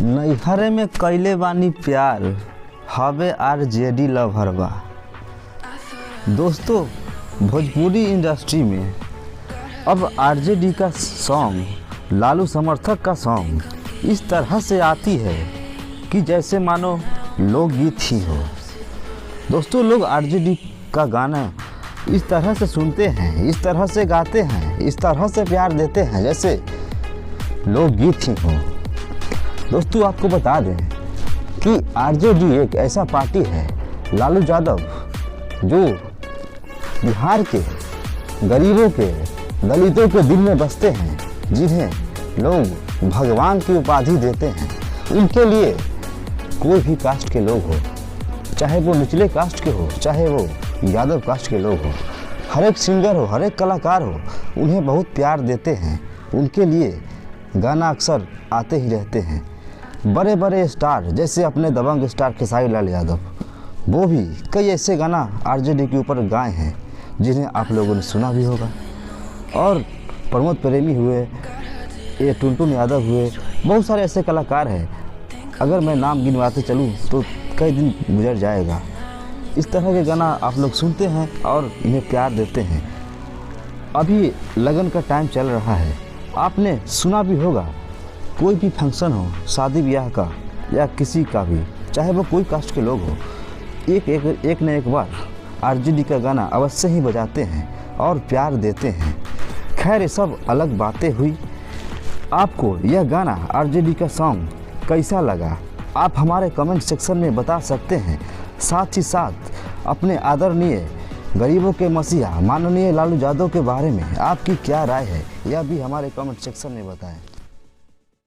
नैहरे में कैले बानी प्यार हवे आरजेडी लवहरवा। दोस्तों, भोजपुरी इंडस्ट्री में अब आरजेडी का सॉन्ग, लालू समर्थक का सॉन्ग इस तरह से आती है कि जैसे मानो लोकगीत ही हो। दोस्तों, लोग आरजेडी का गाना इस तरह से सुनते हैं, इस तरह से गाते हैं, इस तरह से प्यार देते हैं जैसे लोकगीत ही हो। दोस्तों, आपको बता दें कि आरजेडी एक ऐसा पार्टी है, लालू यादव, जो बिहार के गरीबों के, दलितों के दिल में बसते हैं, जिन्हें लोग भगवान की उपाधि देते हैं। उनके लिए कोई भी कास्ट के लोग हो, चाहे वो निचले कास्ट के हो, चाहे वो यादव कास्ट के लोग हो, हर एक सिंगर हो, हर एक कलाकार हो, उन्हें बहुत प्यार देते हैं। उनके लिए गाना अक्सर आते ही रहते हैं। बड़े बड़े स्टार जैसे अपने दबंग स्टार खेसारी लाल यादव, वो भी कई ऐसे गाना आरजेडी के ऊपर गाए हैं जिन्हें आप लोगों ने सुना भी होगा। और प्रमोद प्रेमी हुए, ये टुनटुन यादव हुए, बहुत सारे ऐसे कलाकार हैं, अगर मैं नाम गिनवाते चलूँ तो कई दिन गुजर जाएगा। इस तरह के गाना आप लोग सुनते हैं और इन्हें प्यार देते हैं। अभी लगन का टाइम चल रहा है, आपने सुना भी होगा, कोई भी फंक्शन हो, शादी ब्याह का या किसी का भी, चाहे वो कोई कास्ट के लोग हो, एक न एक बार आरजेडी का गाना अवश्य ही बजाते हैं और प्यार देते हैं। खैर, ये सब अलग बातें हुई। आपको यह गाना आरजेडी का सॉन्ग कैसा लगा, आप हमारे कमेंट सेक्शन में बता सकते हैं। साथ ही साथ अपने आदरणीय गरीबों के मसीहा माननीय लालू यादव के बारे में आपकी क्या राय है, यह भी हमारे कमेंट सेक्शन में बताएं।